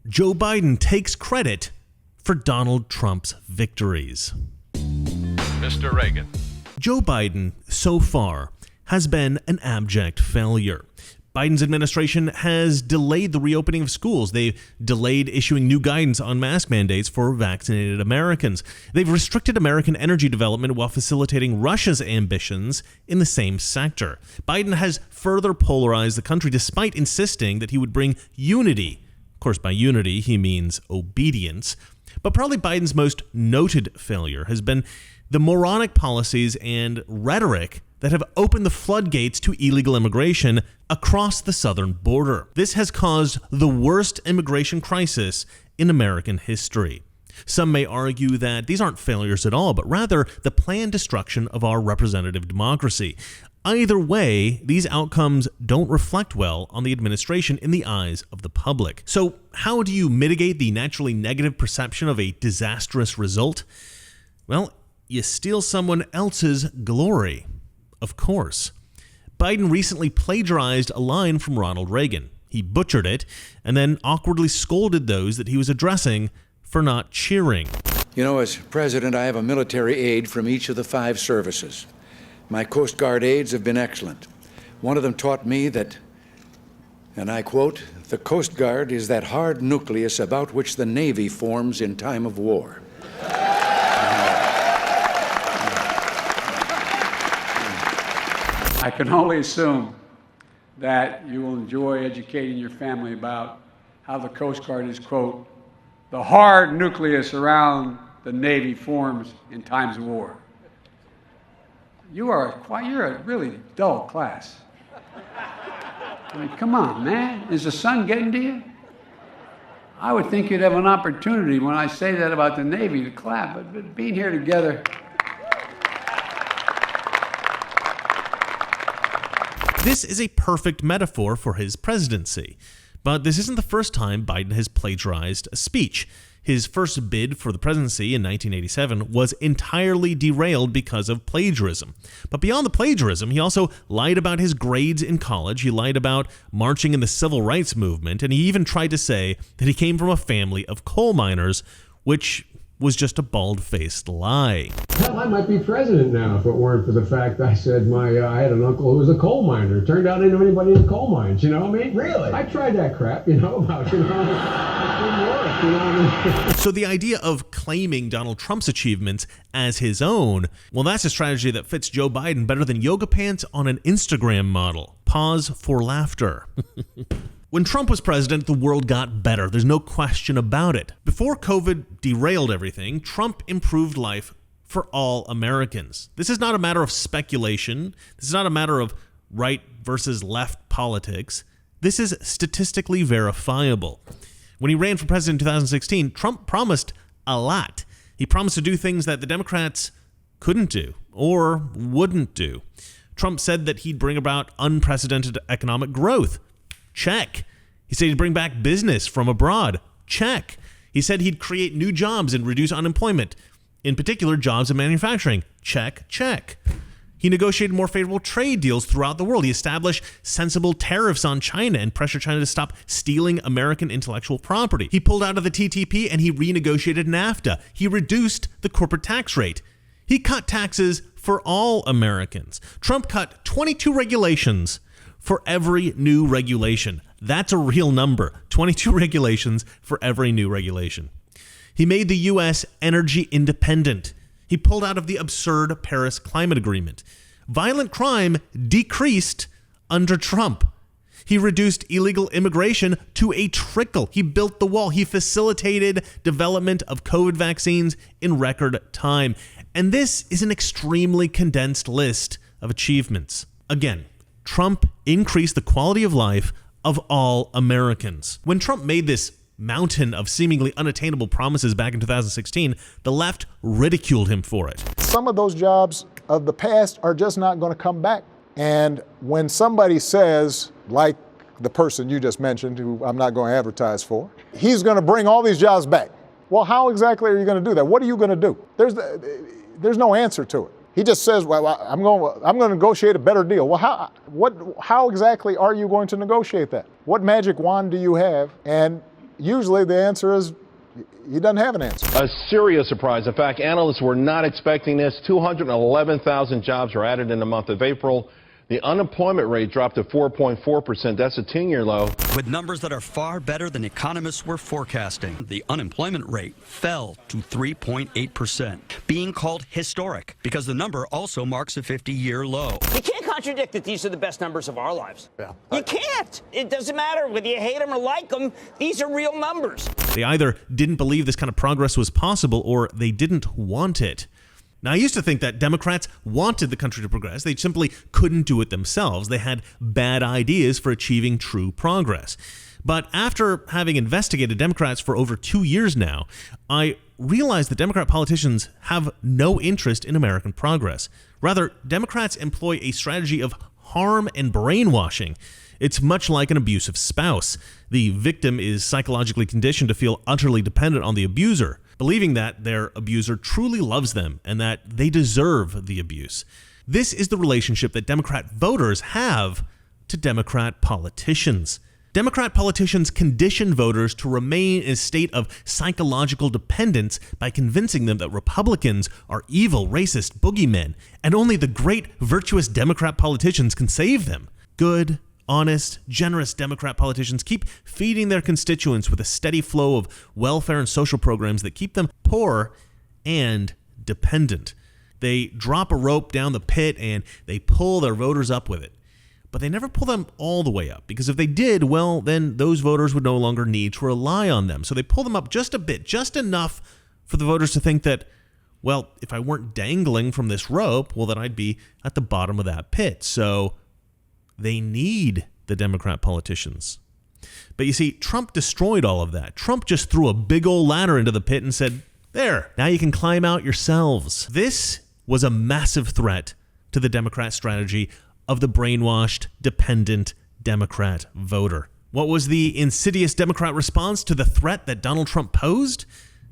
Joe Biden takes credit for Donald Trump's victories. Mr. Reagan. Joe Biden, so far, has been an abject failure. Biden's administration has delayed the reopening of schools. They've delayed issuing new guidance on mask mandates for vaccinated Americans. They've restricted American energy development while facilitating Russia's ambitions in the same sector. Biden has further polarized the country despite insisting that he would bring unity. Of course, by unity, he means obedience. But probably Biden's most noted failure has been the moronic policies and rhetoric that have opened the floodgates to illegal immigration across the southern border. This has caused the worst immigration crisis in American history. Some may argue that these aren't failures at all, but rather the planned destruction of our representative democracy. Either way, these outcomes don't reflect well on the administration in the eyes of the public. So, how do you mitigate the naturally negative perception of a disastrous result? Well, you steal someone else's glory. Of course. Biden recently plagiarized a line from Ronald Reagan. He butchered it and then awkwardly scolded those that he was addressing for not cheering. You know, as president, I have a military aide from each of the 5 services. My Coast Guard aides have been excellent. One of them taught me that, and I quote, "The Coast Guard is that hard nucleus about which the Navy forms in time of war." I can only assume that you will enjoy educating your family about how the Coast Guard is, quote, "the hard nucleus around the Navy forms in times of war." You're a really dull class. I mean, come on, man. Is the sun getting to you? I would think you'd have an opportunity when I say that about the Navy to clap, but being here together. This is a perfect metaphor for his presidency. But this isn't the first time Biden has plagiarized a speech. His first bid for the presidency in 1987 was entirely derailed because of plagiarism. But beyond the plagiarism, he also lied about his grades in college, he lied about marching in the civil rights movement, and he even tried to say that he came from a family of coal miners, which was just a bald-faced lie. Hell, I might be president now if it weren't for the fact I said I had an uncle who was a coal miner. It turned out I didn't know anybody in coal mines, you know what I mean? Really? I tried that crap, about, it didn't work, you know what I mean? So the idea of claiming Donald Trump's achievements as his own, well, that's a strategy that fits Joe Biden better than yoga pants on an Instagram model. Pause for laughter. When Trump was president, the world got better. There's no question about it. Before COVID derailed everything, Trump improved life for all Americans. This is not a matter of speculation. This is not a matter of right versus left politics. This is statistically verifiable. When he ran for president in 2016, Trump promised a lot. He promised to do things that the Democrats couldn't do or wouldn't do. Trump said that he'd bring about unprecedented economic growth. Check. He said he'd bring back business from abroad. Check. He said he'd create new jobs and reduce unemployment, in particular jobs in manufacturing. Check, check. He negotiated more favorable trade deals throughout the world. He established sensible tariffs on China and pressured China to stop stealing American intellectual property. He pulled out of the TTP and he renegotiated NAFTA. He reduced the corporate tax rate. He cut taxes for all Americans. Trump cut 22 regulations for every new regulation. That's a real number. 22 regulations for every new regulation. He made the U.S. energy independent. He pulled out of the absurd Paris Climate Agreement. Violent crime decreased under Trump. He reduced illegal immigration to a trickle. He built the wall. He facilitated development of COVID vaccines in record time. And this is an extremely condensed list of achievements. Again, Trump increased the quality of life of all Americans. When Trump made this mountain of seemingly unattainable promises back in 2016, the left ridiculed him for it. Some of those jobs of the past are just not going to come back. And when somebody says, like the person you just mentioned, who I'm not going to advertise for, he's going to bring all these jobs back. Well, how exactly are you going to do that? What are you going to do? There's no answer to it. He just says, well, I'm going to negotiate a better deal. Well, how exactly are you going to negotiate that? What magic wand do you have? And usually the answer is he doesn't have an answer. A serious surprise. In fact, analysts were not expecting this. 211,000 jobs were added in the month of April. The unemployment rate dropped to 4.4%. That's a 10-year low. With numbers that are far better than economists were forecasting, the unemployment rate fell to 3.8%, being called historic because the number also marks a 50-year low. You can't contradict that these are the best numbers of our lives. Yeah. You can't. It doesn't matter whether you hate them or like them. These are real numbers. They either didn't believe this kind of progress was possible or they didn't want it. Now, I used to think that Democrats wanted the country to progress. They simply couldn't do it themselves. They had bad ideas for achieving true progress. But after having investigated Democrats for over 2 years now, I realized that Democrat politicians have no interest in American progress. Rather, Democrats employ a strategy of harm and brainwashing. It's much like an abusive spouse. The victim is psychologically conditioned to feel utterly dependent on the abuser, believing that their abuser truly loves them and that they deserve the abuse. This is the relationship that Democrat voters have to Democrat politicians. Democrat politicians condition voters to remain in a state of psychological dependence by convincing them that Republicans are evil, racist boogeymen, and only the great, virtuous Democrat politicians can save them. Good, honest, generous Democrat politicians keep feeding their constituents with a steady flow of welfare and social programs that keep them poor and dependent. They drop a rope down the pit and they pull their voters up with it. But they never pull them all the way up, because if they did, well, then those voters would no longer need to rely on them. So they pull them up just a bit, just enough for the voters to think that, well, if I weren't dangling from this rope, well, then I'd be at the bottom of that pit. So they need the Democrat politicians. But you see, Trump destroyed all of that. Trump just threw a big old ladder into the pit and said, there, now you can climb out yourselves. This was a massive threat to the Democrat strategy of the brainwashed, dependent Democrat voter. What was the insidious Democrat response to the threat that Donald Trump posed?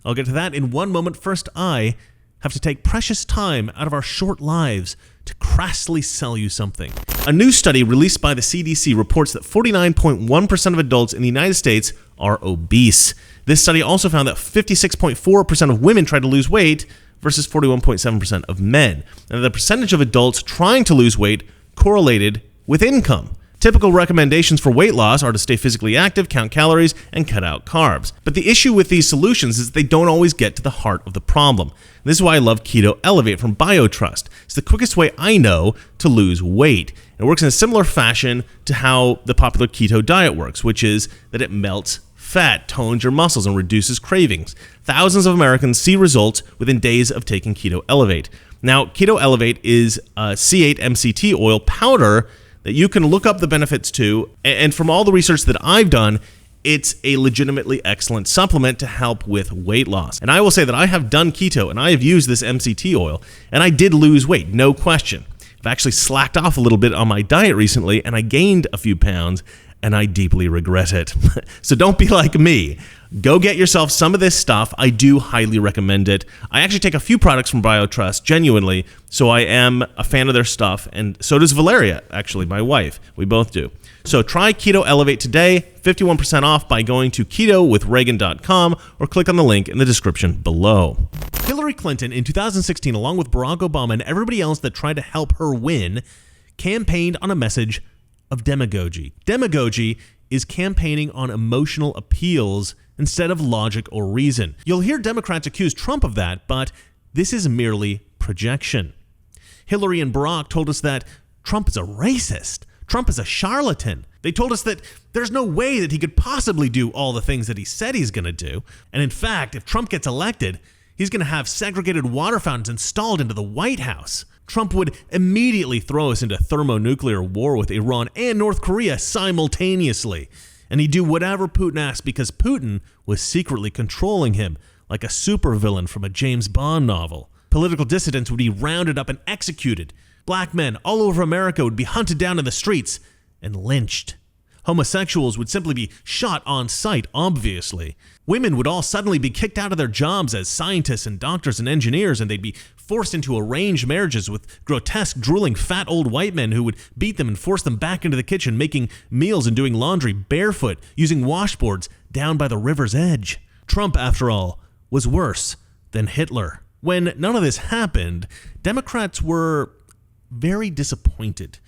I'll get to that in one moment. First, I have to take precious time out of our short lives to crassly sell you something. A new study released by the CDC reports that 49.1% of adults in the United States are obese. This study also found that 56.4% of women try to lose weight versus 41.7% of men. And the percentage of adults trying to lose weight correlated with income. Typical recommendations for weight loss are to stay physically active, count calories, and cut out carbs. But the issue with these solutions is they don't always get to the heart of the problem. This is why I love Keto Elevate from BioTrust. It's the quickest way I know to lose weight. It works in a similar fashion to how the popular keto diet works, which is that it melts fat, tones your muscles, and reduces cravings. Thousands of Americans see results within days of taking Keto Elevate. Now, Keto Elevate is a C8 MCT oil powder that you can look up the benefits to, and from all the research that I've done, it's a legitimately excellent supplement to help with weight loss. And I will say that I have done keto, and I have used this MCT oil, and I did lose weight, no question. I've actually slacked off a little bit on my diet recently, and I gained a few pounds, and I deeply regret it. So don't be like me. Go get yourself some of this stuff. I do highly recommend it. I actually take a few products from BioTrust, genuinely, so I am a fan of their stuff, and so does Valeria, actually, my wife. We both do. So try Keto Elevate today, 51% off by going to ketowithreagan.com or click on the link in the description below. Hillary Clinton in 2016, along with Barack Obama and everybody else that tried to help her win, campaigned on a message of demagogy. Demagogy is campaigning on emotional appeals instead of logic or reason. You'll hear Democrats accuse Trump of that, but this is merely projection. Hillary and Barack told us that Trump is a racist. Trump is a charlatan. They told us that there's no way that he could possibly do all the things that he said he's going to do. And in fact, if Trump gets elected, he's going to have segregated water fountains installed into the White House. Trump would immediately throw us into thermonuclear war with Iran and North Korea simultaneously. And he'd do whatever Putin asked because Putin was secretly controlling him like a supervillain from a James Bond novel. Political dissidents would be rounded up and executed. Black men all over America would be hunted down in the streets and lynched. Homosexuals would simply be shot on sight, obviously. Women would all suddenly be kicked out of their jobs as scientists and doctors and engineers, and they'd be forced into arranged marriages with grotesque, drooling, fat old white men who would beat them and force them back into the kitchen, making meals and doing laundry barefoot, using washboards down by the river's edge. Trump, after all, was worse than Hitler. When none of this happened, Democrats were very disappointed.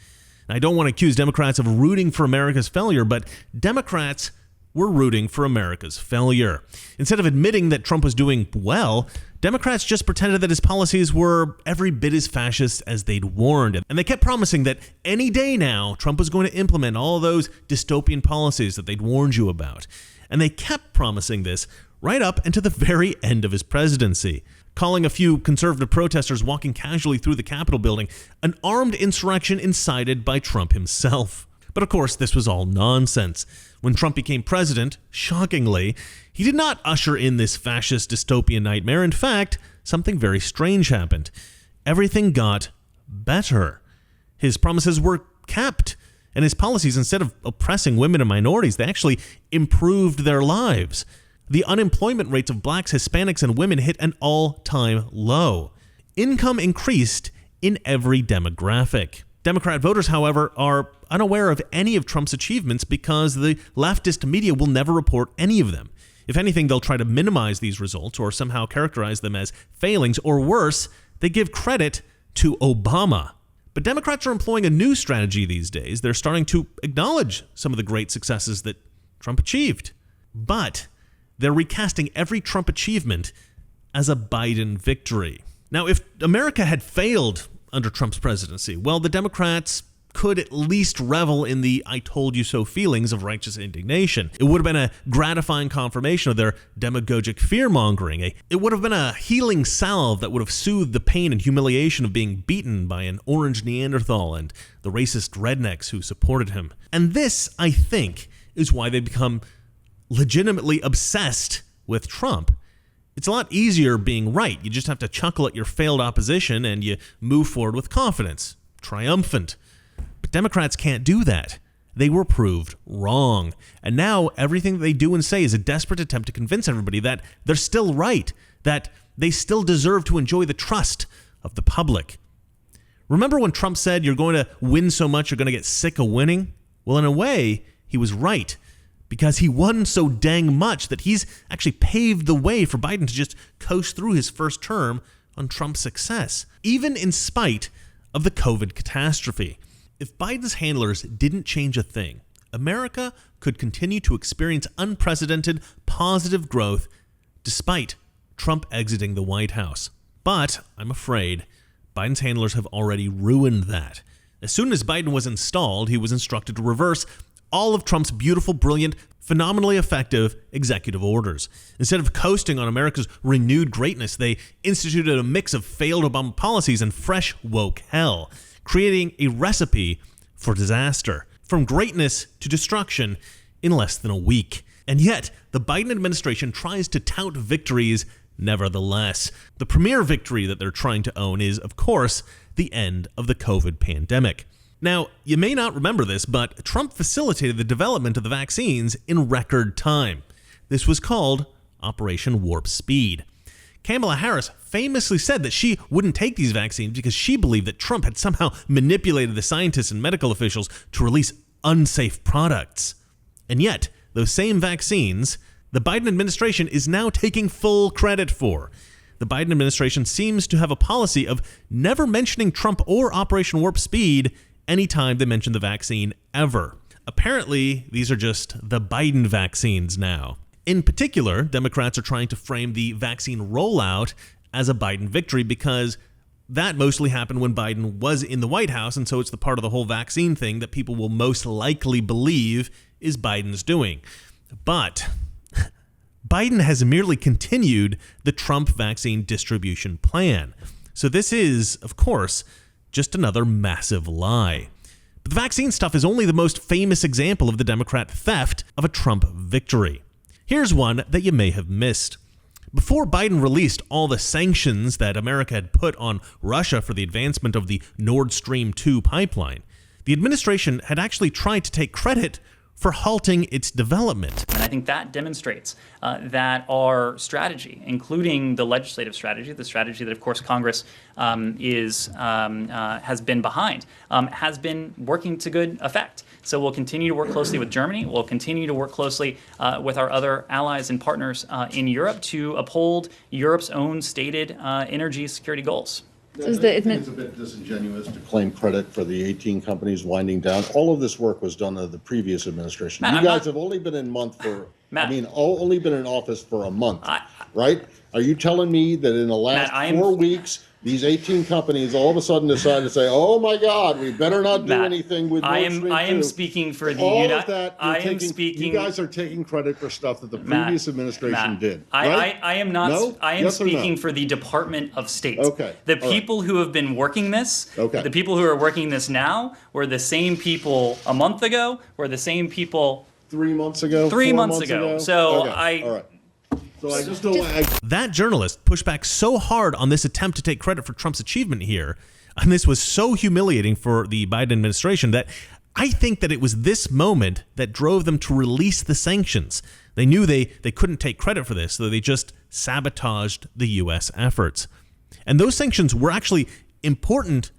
I don't want to accuse Democrats of rooting for America's failure, but Democrats were rooting for America's failure. Instead of admitting that Trump was doing well, Democrats just pretended that his policies were every bit as fascist as they'd warned. And they kept promising that any day now, Trump was going to implement all those dystopian policies that they'd warned you about. And they kept promising this right up until the very end of his presidency, calling a few conservative protesters walking casually through the Capitol building an armed insurrection incited by Trump himself. But of course, this was all nonsense. When Trump became president, shockingly, he did not usher in this fascist dystopian nightmare. In fact, something very strange happened. Everything got better. His promises were kept, and his policies, instead of oppressing women and minorities, they actually improved their lives. The unemployment rates of blacks, Hispanics, and women hit an all-time low. Income increased in every demographic. Democrat voters, however, are unaware of any of Trump's achievements because the leftist media will never report any of them. If anything, they'll try to minimize these results or somehow characterize them as failings, or worse, they give credit to Obama. But Democrats are employing a new strategy these days. They're starting to acknowledge some of the great successes that Trump achieved. But they're recasting every Trump achievement as a Biden victory. Now, if America had failed under Trump's presidency, well, the Democrats could at least revel in the I told you so feelings of righteous indignation. It would have been a gratifying confirmation of their demagogic fear-mongering. It would have been a healing salve that would have soothed the pain and humiliation of being beaten by an orange Neanderthal and the racist rednecks who supported him. And this, I think, is why they become legitimately obsessed with Trump. It's a lot easier being right. You just have to chuckle at your failed opposition and you move forward with confidence, triumphant. But Democrats can't do that. They were proved wrong. And now everything they do and say is a desperate attempt to convince everybody that they're still right, that they still deserve to enjoy the trust of the public. Remember when Trump said you're going to win so much you're going to get sick of winning? Well, in a way, he was right, because he won so dang much that he's actually paved the way for Biden to just coast through his first term on Trump's success, even in spite of the COVID catastrophe. If Biden's handlers didn't change a thing, America could continue to experience unprecedented positive growth despite Trump exiting the White House. But I'm afraid Biden's handlers have already ruined that. As soon as Biden was installed, he was instructed to reverse all of Trump's beautiful, brilliant, phenomenally effective executive orders. Instead of coasting on America's renewed greatness, they instituted a mix of failed Obama policies and fresh woke hell, creating a recipe for disaster, from greatness to destruction in less than a week. And yet, the Biden administration tries to tout victories nevertheless. The premier victory that they're trying to own is, of course, the end of the COVID pandemic. Now, you may not remember this, but Trump facilitated the development of the vaccines in record time. This was called Operation Warp Speed. Kamala Harris famously said that she wouldn't take these vaccines because she believed that Trump had somehow manipulated the scientists and medical officials to release unsafe products. And yet, those same vaccines, the Biden administration is now taking full credit for. The Biden administration seems to have a policy of never mentioning Trump or Operation Warp Speed anytime they mention the vaccine ever. Apparently, these are just the Biden vaccines now. In particular, Democrats are trying to frame the vaccine rollout as a Biden victory because that mostly happened when Biden was in the White House, and so it's the part of the whole vaccine thing that people will most likely believe is Biden's doing. But Biden has merely continued the Trump vaccine distribution plan. So this is, of course, just another massive lie. But the vaccine stuff is only the most famous example of the Democrat theft of a Trump victory. Here's one that you may have missed. Before Biden released all the sanctions that America had put on Russia for the advancement of the Nord Stream 2 pipeline, the administration had actually tried to take credit for halting its development. And I think that demonstrates that our strategy, including the legislative strategy, the strategy that, of course, Congress has been behind, has been working to good effect. So we'll continue to work closely with Germany. We'll continue to work closely with our other allies and partners in Europe to uphold Europe's own stated energy security goals. It's a bit disingenuous to claim credit for the 18 companies winding down. All of this work was done under the previous administration. Matt, you guys have only been in only been in office for a month, right? Are you telling me that in the last 4 weeks, these 18 companies all of a sudden decided to say, "Oh my God, we better not do anything with Nord Stream 2"? I am speaking for the all of that. You guys are taking credit for stuff that the previous administration did. Right? I am not. No? I am Yes speaking for the Department of State. Okay. The people who have been working this, the people who are working this now, were the same people a month ago. Were the same people 3 months ago. 3 months ago. So all right. So I just don't That journalist pushed back so hard on this attempt to take credit for Trump's achievement here, and this was so humiliating for the Biden administration, that I think that it was this moment that drove them to release the sanctions. They knew they couldn't take credit for this, so they just sabotaged the U.S. efforts. And those sanctions were actually important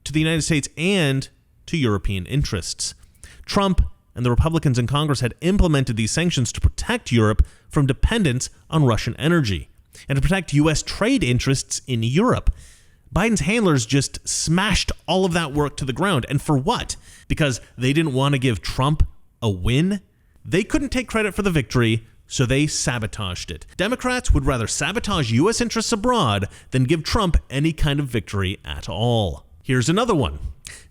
to the United States and to European interests. Trump and the Republicans in Congress had implemented these sanctions to protect Europe from dependence on Russian energy and to protect U.S. trade interests in Europe. Biden's handlers just smashed all of that work to the ground. And for what? Because they didn't want to give Trump a win? They couldn't take credit for the victory, so they sabotaged it. Democrats would rather sabotage U.S. interests abroad than give Trump any kind of victory at all. Here's another one.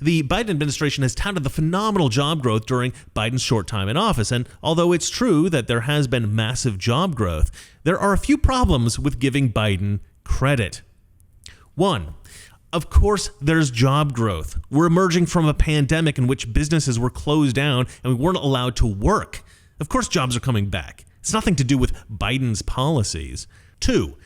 The Biden administration has touted the phenomenal job growth during Biden's short time in office, and although it's true that there has been massive job growth, there are a few problems with giving Biden credit. One, of course, there's job growth. We're emerging from a pandemic in which businesses were closed down and we weren't allowed to work. Of course, jobs are coming back. It's nothing to do with Biden's policies. Two,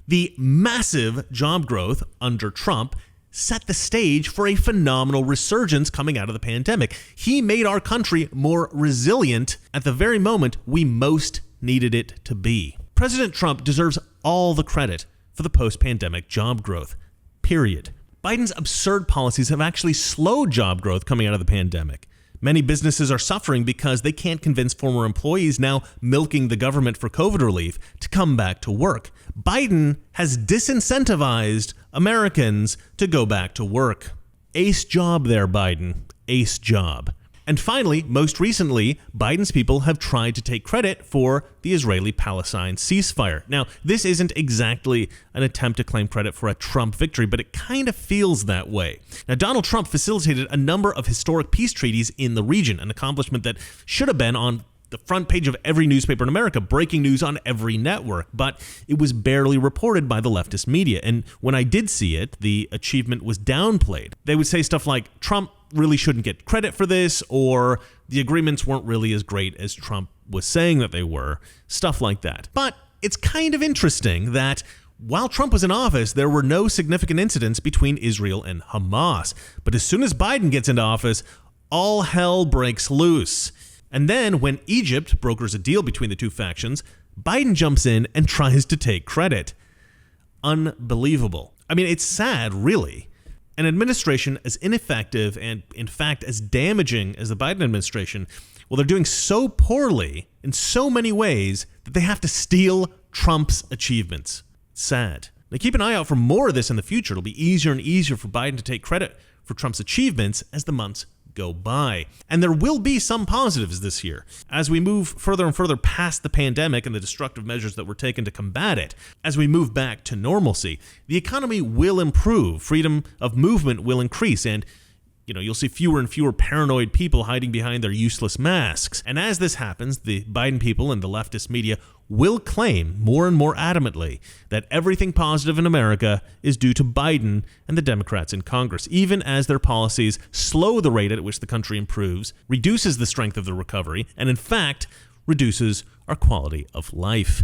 the massive job growth under Trump set the stage for a phenomenal resurgence coming out of the pandemic. He made our country more resilient at the very moment we most needed it to be. President Trump deserves all the credit for the post-pandemic job growth, period. Biden's absurd policies have actually slowed job growth coming out of the pandemic. Many businesses are suffering because they can't convince former employees now milking the government for COVID relief to come back to work. Biden has disincentivized Americans to go back to work. Ace job there, Biden. Ace job. And finally, most recently, Biden's people have tried to take credit for the Israeli-Palestine ceasefire. Now, this isn't exactly an attempt to claim credit for a Trump victory, but it kind of feels that way. Now, Donald Trump facilitated a number of historic peace treaties in the region, an accomplishment that should have been on the front page of every newspaper in America, breaking news on every network, but it was barely reported by the leftist media. And when I did see it, the achievement was downplayed. They would say stuff like, Trump really shouldn't get credit for this, or the agreements weren't really as great as Trump was saying that they were, stuff like that. But it's kind of interesting that while Trump was in office, there were no significant incidents between Israel and Hamas. But as soon as Biden gets into office, all hell breaks loose. And then when Egypt brokers a deal between the two factions, Biden jumps in and tries to take credit. Unbelievable. I mean, it's sad, really. An administration as ineffective and, in fact, as damaging as the Biden administration, well, they're doing so poorly in so many ways that they have to steal Trump's achievements. Sad. Now, keep an eye out for more of this in the future. It'll be easier and easier for Biden to take credit for Trump's achievements as the months go by. And there will be some positives this year. As we move further and further past the pandemic and the destructive measures that were taken to combat it, as we move back to normalcy, the economy will improve, freedom of movement will increase, and you'll see fewer and fewer paranoid people hiding behind their useless masks. And as this happens, the Biden people and the leftist media will claim more and more adamantly that everything positive in America is due to Biden and the Democrats in Congress, even as their policies slow the rate at which the country improves, reduces the strength of the recovery, and in fact, reduces our quality of life.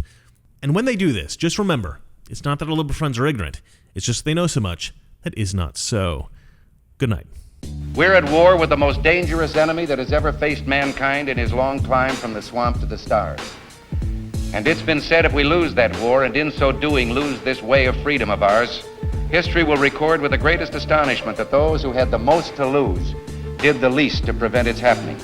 And when they do this, just remember, it's not that our liberal friends are ignorant, it's just they know so much that is not so. Good night. We're at war with the most dangerous enemy that has ever faced mankind in his long climb from the swamp to the stars. And it's been said if we lose that war, and in so doing lose this way of freedom of ours, history will record with the greatest astonishment that those who had the most to lose did the least to prevent its happening.